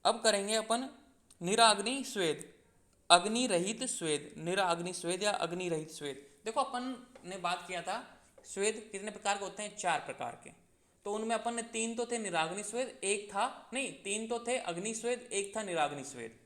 अब करेंगे अपन निराग्नि स्वेद, अग्नि रहित स्वेद, निराग्नि स्वेद या अग्नि रहित स्वेद। देखो अपन ने बात किया था स्वेद कितने प्रकार के होते हैं, 4 प्रकार के। तो उनमें अपन ने 3 तो थे निराग्नि स्वेद, एक था नहीं 3 तो थे अग्नि स्वेद, एक था निराग्नि स्वेद।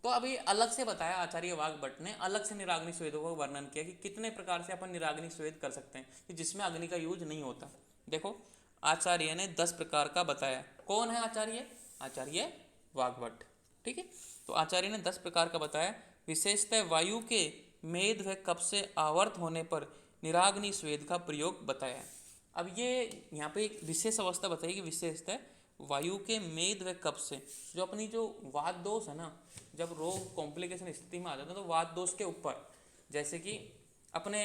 तो अभी अलग से बताया आचार्य वाग्भट ने, अलग से निराग्नि स्वेदों का वर्णन किया कि कितने प्रकार से अपन निराग्नि स्वेद कर सकते हैं कि जिसमें अग्नि का यूज नहीं होता। देखो आचार्य ने 10 प्रकार का बताया। कौन है आचार्य? आचार्य वाग्भट। ठीक है, तो आचार्य ने 10 प्रकार का बताया। विशेषतः वायु के मेद व कप से आवर्त होने पर निराग्नि स्वेद का प्रयोग बताया। अब ये यहाँ पे एक विशेष अवस्था बताई कि विशेषतः वायु के मेद व कप से, जो अपनी जो वात दोष है ना, जब रोग कॉम्प्लिकेशन स्थिति में आ जाता है तो वात दोष के ऊपर, जैसे कि अपने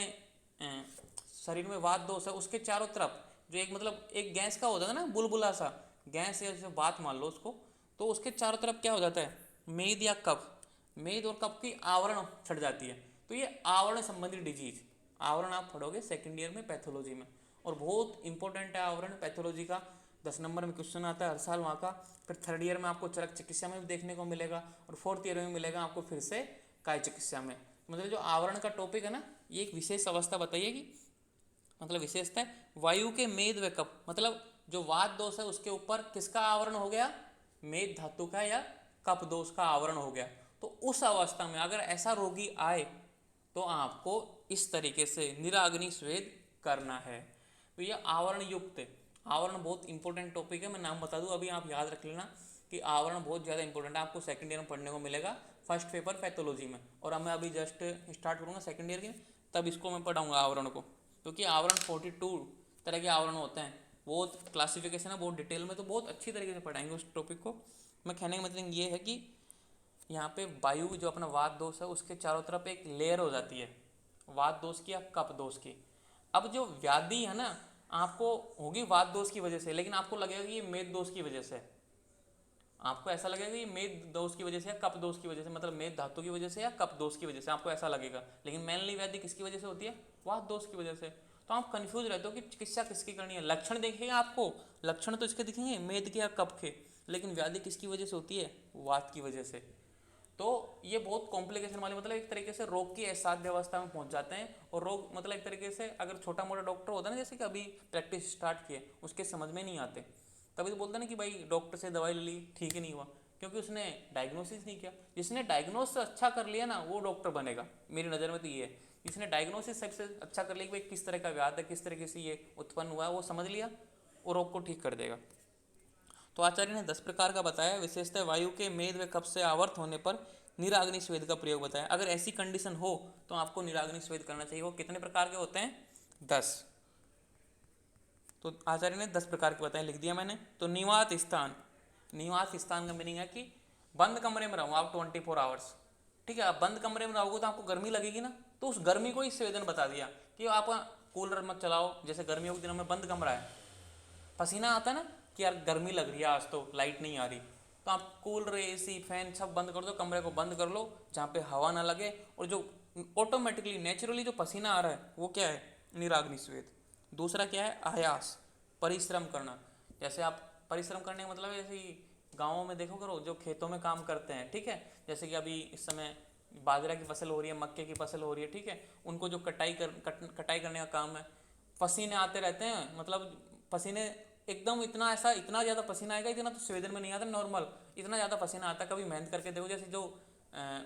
शरीर में वात दोष है उसके चारों तरफ जो एक मतलब एक गैस का होता है ना, बुलबुला सा गैस या जैसे बात मान लो उसको, तो उसके चारों तरफ क्या हो जाता है, मेद या कफ, मेद और कफ की आवरण छट जाती है। तो ये आवरण संबंधी डिजीज, आवरण आप पढ़ोगे सेकेंड ईयर में पैथोलॉजी में, और बहुत इंपॉर्टेंट है आवरण पैथोलॉजी का। 10 नंबर में क्वेश्चन आता है हर साल वहाँ का। फिर थर्ड ईयर में आपको चरक चिकित्सा में भी देखने को मिलेगा, और फोर्थ ईयर में मिलेगा आपको फिर से काय चिकित्सा में। मतलब जो आवरण का टॉपिक है ना, ये एक विशेष अवस्था बताइए कि मतलब विशेषता है वायु के मेद व कफ, मतलब जो वात दोष है उसके ऊपर किसका आवरण हो गया, मेद धातु का या कफ दोष का आवरण हो गया। तो उस अवस्था में अगर ऐसा रोगी आए तो आपको इस तरीके से निराग्नि स्वेद करना है। तो ये आवरण युक्त, आवरण बहुत इंपॉर्टेंट टॉपिक है, मैं नाम बता दूं अभी आप याद रख लेना कि आवरण बहुत ज़्यादा इंपॉर्टेंट है, आपको सेकंड ईयर में पढ़ने को मिलेगा फर्स्ट पेपर पैथोलॉजी में। और अब मैं अभी जस्ट स्टार्ट करूँगा सेकंड ईयर के, तब इसको मैं पढ़ाऊँगा आवरण को, क्योंकि आवरण 42 तरह के आवरण होते हैं, बहुत क्लासिफिकेशन है, बहुत डिटेल में, तो बहुत अच्छी तरीके से पढ़ाएंगे उस टॉपिक को। मैं कहने का मतलब ये है कि यहाँ पे वायु जो अपना वात दोष है उसके चारों तरफ एक लेयर हो जाती है, वात दोष की या कफ दोष की। अब जो व्याधि है ना आपको होगी वात दोष की वजह से, लेकिन आपको लगेगा कि ये मेद दोष की वजह से, आपको ऐसा लगेगा कि ये मेद दोष की वजह से या कफ दोष की वजह से, मतलब मेद धातु की वजह से या कफ दोष की वजह से आपको ऐसा लगेगा, लेकिन मेनली व्याधि किसकी वजह से होती है, वात दोष की वजह से। तो आप कंफ्यूज रहते हो कि चिकित्सा किसकी करनी है। लक्षण देखेगा आपको, लक्षण तो इसके दिखेंगे मेद के या कफ के, लेकिन व्याधि किसकी वजह से होती है, वात की वजह से। तो ये बहुत कॉम्प्लिकेशन वाले, मतलब एक तरीके से रोग की असाध्य अवस्था में पहुंच जाते हैं। और रोग मतलब एक तरीके से अगर छोटा मोटा डॉक्टर होता है ना, जैसे कि अभी प्रैक्टिस स्टार्ट किए उसके समझ में नहीं आते, तभी तो बोलते हैं ना कि भाई डॉक्टर से दवाई ले ली ठीक ही नहीं हुआ, क्योंकि उसने डायग्नोसिस नहीं किया। जिसने डायग्नोसिस अच्छा कर लिया ना वो डॉक्टर बनेगा, मेरी नज़र में तो ये है। जिसने डायग्नोसिस सबसे अच्छा कर लिया कि भाई किस तरह का व्याध है, किस तरीके से ये उत्पन्न हुआ है, वो समझ लिया, वो रोग को ठीक कर देगा। तो आचार्य ने 10 प्रकार का बताया। विशेषतः वायु के मेद व कफ से आवर्त होने पर निराग्नि स्वेद का प्रयोग बताया। अगर ऐसी कंडीशन हो तो आपको निराग्नि स्वेद करना चाहिए। वो कितने प्रकार के होते हैं, 10। तो आचार्य ने 10 प्रकार के बताए, लिख दिया मैंने। तो निवात स्थान, निवास स्थान का मीनिंग है कि बंद कमरे में रहूँ आप 24 आवर्स, ठीक है। आप बंद कमरे में रहोगे तो आपको गर्मी लगेगी ना, तो उस गर्मी को ही स्वेदन बता दिया कि आप कूलर मत चलाओ, जैसे गर्मियों के दिनों में बंद कमरा है, पसीना आता है ना कि यार गर्मी लग रही है आज तो लाइट नहीं आ रही, तो आप कूलर एसी फैन सब बंद कर दो, कमरे को बंद कर लो जहाँ पे हवा ना लगे, और जो ऑटोमेटिकली नेचुरली जो पसीना आ रहा है वो क्या है, निराग्नि स्वेद। दूसरा क्या है, आयास, परिश्रम करना। जैसे आप परिश्रम करने का मतलब है जैसे गाँवों में देखो करो जो खेतों में काम करते हैं, ठीक है, जैसे कि अभी इस समय बाजरा की फसल हो रही है, मक्के की फसल हो रही है, ठीक है, उनको जो कटाई करने का काम है, पसीने आते रहते हैं, मतलब पसीने एकदम इतना ऐसा इतना ज़्यादा पसीना आएगा, इतना तो स्वेदन में नहीं आता नॉर्मल, इतना ज़्यादा पसीना आता है। कभी मेहनत करके देखो, जैसे जो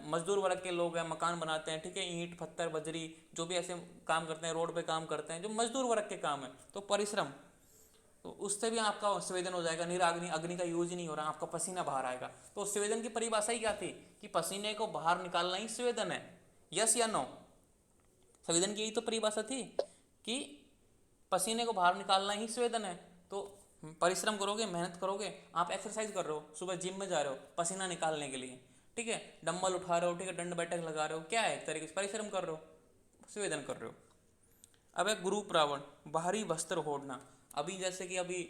मजदूर वर्ग के लोग हैं, मकान बनाते हैं, ठीक है, ईंट पत्थर बजरी जो भी ऐसे काम करते हैं, रोड पे काम करते हैं, जो मजदूर वर्ग के काम है, तो परिश्रम, तो उससे भी आपका स्वेदन हो जाएगा। निराग्नि, अग्नि का यूज ही नहीं हो रहा, आपका पसीना बाहर आएगा। तो स्वेदन की परिभाषा ही क्या थी कि पसीने को बाहर निकालना ही स्वेदन है, यस या नो। संवेदन की यही तो परिभाषा थी कि पसीने को बाहर निकालना ही स्वेदन है। तो परिश्रम करोगे, मेहनत करोगे, आप एक्सरसाइज कर रहे हो, सुबह जिम में जा रहे हो पसीना निकालने के लिए, ठीक है, डंबल उठा रहे हो, ठीक है, दंड बैठक लगा रहे हो, क्या है, एक तरीके से परिश्रम कर रहे हो, स्वेदन कर रहे हो। अब है गुरु प्रावण, बाहरी वस्त्र ओढ़ना। अभी जैसे कि अभी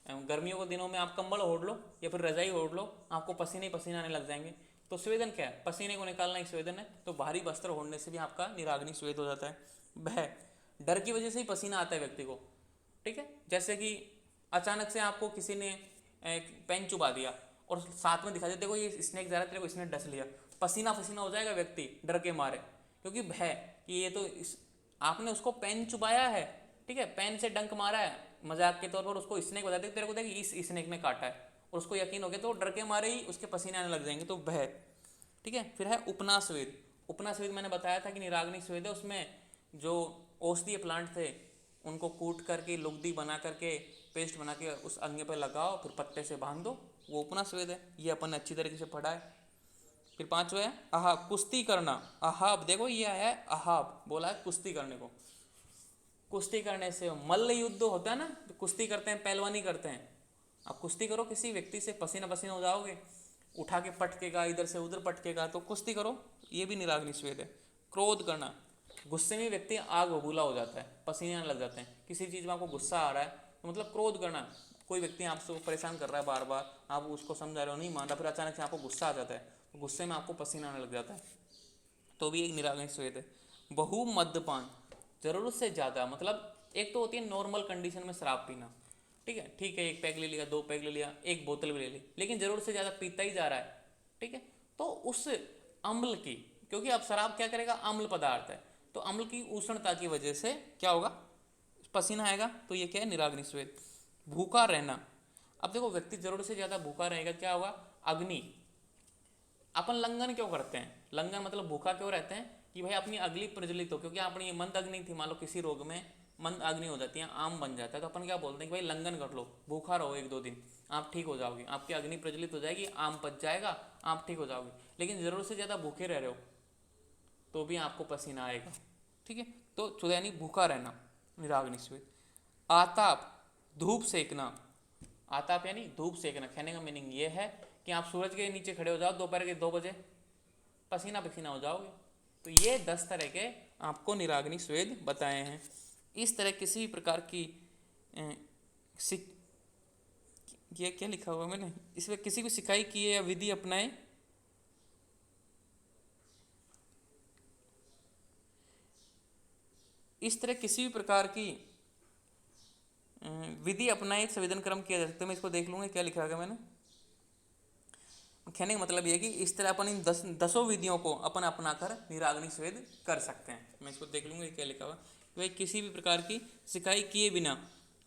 गर्मियों के दिनों में आप कंबल ओढ़ लो या फिर रजाई ओढ़ लो, आपको पसीने ही पसीने आने लग जाएंगे, तो स्वेदन क्या है, पसीने को निकालना ही स्वेदन है। तो बाहरी वस्त्र ओढ़ने से भी आपका निराग्नि स्वेद हो जाता है। भय, डर की वजह से ही पसीना आता है व्यक्ति को, ठीक है, जैसे कि अचानक से आपको किसी ने एक पेन चुबा दिया और साथ में दिखा दे देखो ये स्नेक जा रहा है, तेरे को इसने डस लिया, पसीना पसीना हो जाएगा व्यक्ति डर के मारे, क्योंकि भय कि ये तो आपने उसको पेन चुबाया है, ठीक है, पेन से डंक मारा है मजाक के तौर पर, उसको स्नेक बता दे तेरे को, देख इस स्नेक ने काटा है, और उसको यकीन हो गया तो डर के मारे ही उसके पसीने आने लग जाएंगे, तो भय। ठीक है, फिर है उपना स्वेद। उपना स्वेद मैंने बताया था कि निराग्नि स्वेद है, उसमें जो औषधीय प्लांट थे उनको कूट करके लुगदी बना करके पेस्ट बना के उस अंग पे लगाओ, फिर पत्ते से बांध दो, वो उपना स्वेद है। ये अपन ने अच्छी तरीके से पढ़ा है। फिर पांचवा है अहाब, कुश्ती करना। अहाब देखो ये है, अहाब बोला है कुश्ती करने को। कुश्ती करने से मल्ल युद्ध होता है ना, तो कुश्ती करते हैं, पहलवानी करते हैं। आप कुश्ती करो किसी व्यक्ति से, पसीना पसीना हो जाओगे, उठा के पटकेगा, इधर से उधर पटकेगा, तो कुश्ती करो, ये भी निराग्नि स्वेद है। क्रोध करना, गुस्से में व्यक्ति आग बबूला हो जाता है, पसीने आने लग जाते हैं। किसी चीज़ में आपको गुस्सा आ रहा है तो मतलब क्रोध करना, कोई व्यक्ति आपसे परेशान कर रहा है बार बार, आप उसको समझा रहे हो नहीं मान रहा, फिर अचानक से आपको गुस्सा आ जाता है, तो गुस्से में आपको पसीना आने लग जाता है, तो भी एक निराग्नि स्वेद है। बहु मद्यपान, जरूरत से ज़्यादा, मतलब एक तो होती है नॉर्मल कंडीशन में शराब पीना, ठीक है, एक पैक ले लिया, दो पैक ले लिया, एक बोतल भी ले ली, लेकिन जरूरत से ज़्यादा पीता ही जा रहा है, ठीक है, तो उस अम्ल की, क्योंकि अब शराब क्या करेगा, अम्ल पदार्थ है, तो अम्ल की उष्णता की वजह से क्या होगा, पसीना आएगा, तो ये क्या है, निराग्नि स्वेद। भूखा रहना, अब देखो व्यक्ति जरूरत से ज़्यादा भूखा रहेगा, क्या होगा, अग्नि, अपन लंघन क्यों करते हैं, लंघन मतलब भूखा क्यों रहते हैं, कि भाई अपनी अग्नि प्रज्वलित हो, क्योंकि अपनी मंद अग्नि थी, मान लो किसी रोग में मंद अग्नि हो जाती है, आम बन जाता है, तो अपन क्या बोलते हैं कि भाई लंघन कर लो, भूखा रहो एक दो दिन, आप ठीक हो जाओगे, आपकी अग्नि प्रज्वलित हो जाएगी, आम पच जाएगा, आप ठीक हो जाओगे। लेकिन जरूरत से ज़्यादा भूखे रह रहे हो तो भी आपको पसीना आएगा, ठीक है, तो यानी भूखा रहना, निराग्नि स्वेद। आताप, धूप सेकना, आताप यानी धूप सेकना, कहने का मीनिंग ये है कि आप सूरज के नीचे खड़े हो जाओ दोपहर के 2 बजे, पसीना पसीना हो जाओगे। तो ये 10 तरह के आपको निराग्नि स्वेद बताए हैं। इस तरह किसी भी प्रकार की ये क्या लिखा हुआ मैंने, इसमें किसी को सिखाई किए या विधि अपनाए, इस तरह किसी भी प्रकार की विधि अपनाए संवेदन क्रम किया जा सकता है। मैं इसको देख लूँगा क्या लिखा है मैंने। कहने का मतलब ये है कि इस तरह अपन इन 10 विधियों को अपन अपनाकर निराग्नि स्वेद कर सकते हैं। मैं इसको देख लूँगा क्या लिखा हुआ, भाई किसी भी प्रकार की सिकाई किए बिना,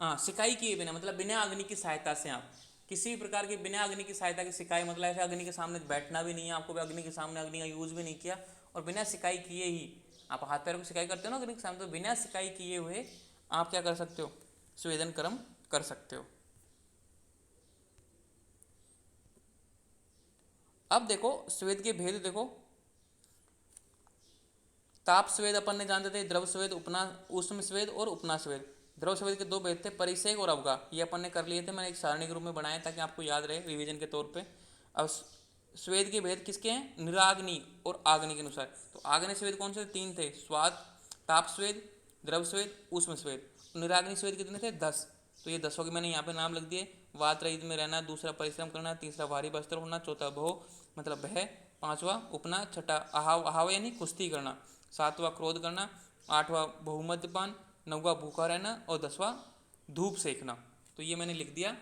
सिकाई किए बिना मतलब बिना अग्नि की सहायता से, आप किसी भी प्रकार की बिना अग्नि की सहायता की सिकाई मतलब ऐसे अग्नि के सामने बैठना भी नहीं है आपको, अग्नि के सामने अग्नि का यूज भी नहीं किया, और बिना सिकाई किए ही आप हाथ पैरों की सिकाई करते हो ना अग्नि के सामने, तो बिना सिकाई किए हुए आप क्या कर सकते हो, स्वेदन कर्म कर सकते हो। अब देखो स्वेद के भेद देखो, ताप स्वेद अपन ने जानते थे, द्रव स्वेद, उपना उष्म स्वेद और उपना स्वेद। द्रव स्वेद के 2 भेद थे, परिसेक और अवगा, ये अपन ने कर लिए थे, मैंने एक सारणी के रूप में बनाया ताकि आपको याद रहे रिवीजन के तौर पे। अब स्वेद के भेद किसके हैं, निराग्नि और आग्नि के अनुसार। तो आग्नि स्वेद कौन से 3 थे, स्वाद, ताप स्वेद, द्रव स्वेद, उष्म स्वेद। निराग्नि स्वेद कितने थे, 10। तो ये 10 के मैंने यहाँ पे नाम लिख दिए। वात रहित में रहना, दूसरा परिश्रम करना, तीसरा भारी वस्त्र होना, चौथा भो मतलब भय, पांचवा उपना, छठा अहाव, अहाव यानी कुश्ती करना, सातवां क्रोध करना, आठवां बहुमद्यपान, नौवां भूखा रहना और 10वां धूप सेकना। तो ये मैंने लिख दिया,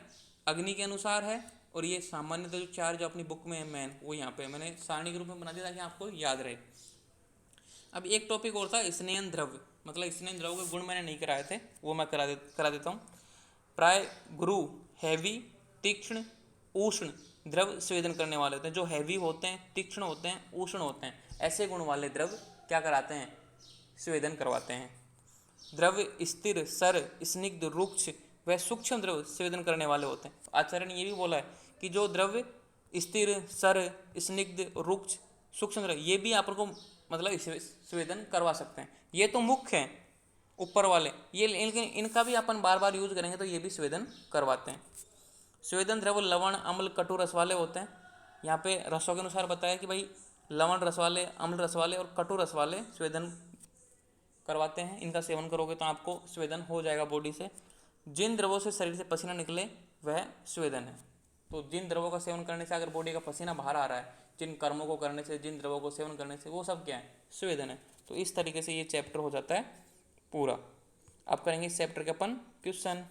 अग्नि के अनुसार है, और ये सामान्यतः जो 4 जो अपनी बुक में है मैन, वो यहाँ पे मैंने सारणी के रूप में बना दिया ताकि आपको याद रहे। अब एक टॉपिक और था स्नेहन द्रव्य, मतलब स्नेहन द्रव्य के गुण मैंने नहीं कराए थे, वो मैं करा देता हूँ। प्राय गुरु हैवी, तीक्ष्ण, उष्ण द्रव स्वेदन करने वाले होते हैं, जो हैवी होते हैं, तीक्ष्ण होते हैं, उष्ण होते हैं, ऐसे गुण वाले द्रव क्या कराते हैं, स्वेदन करवाते हैं। द्रव्य स्थिर, सर, स्निग्ध, रुक्ष व सूक्ष्म द्रव स्वेदन करने वाले होते हैं। आचार्य ने ये भी बोला है कि जो द्रव्य स्थिर, सर, स्निग्ध, रुक्ष, सूक्ष्म द्रव ये भी आपको मतलब स्वेदन करवा सकते हैं। ये तो मुख्य हैं ऊपर वाले, ये इनका भी अपन बार बार यूज करेंगे तो ये भी स्वेदन करवाते हैं। स्वेदन द्रव लवण, अम्ल, कटु रस वाले होते हैं। यहाँ पे रसों के अनुसार बताया कि भाई लवण रस वाले, अम्ल रस वाले और कटु रस वाले स्वेदन करवाते हैं। इनका सेवन करोगे तो आपको स्वेदन हो जाएगा बॉडी से। जिन द्रवों से शरीर से पसीना निकले वह स्वेदन है। तो जिन द्रवों का सेवन करने से अगर बॉडी का पसीना बाहर आ रहा है, जिन कर्मों को करने से, जिन द्रवों को सेवन करने से, वो सब क्या है, स्वेदन है। तो इस तरीके से ये चैप्टर हो जाता है पूरा। अब करेंगे इस चैप्टर के अपन क्वेश्चन।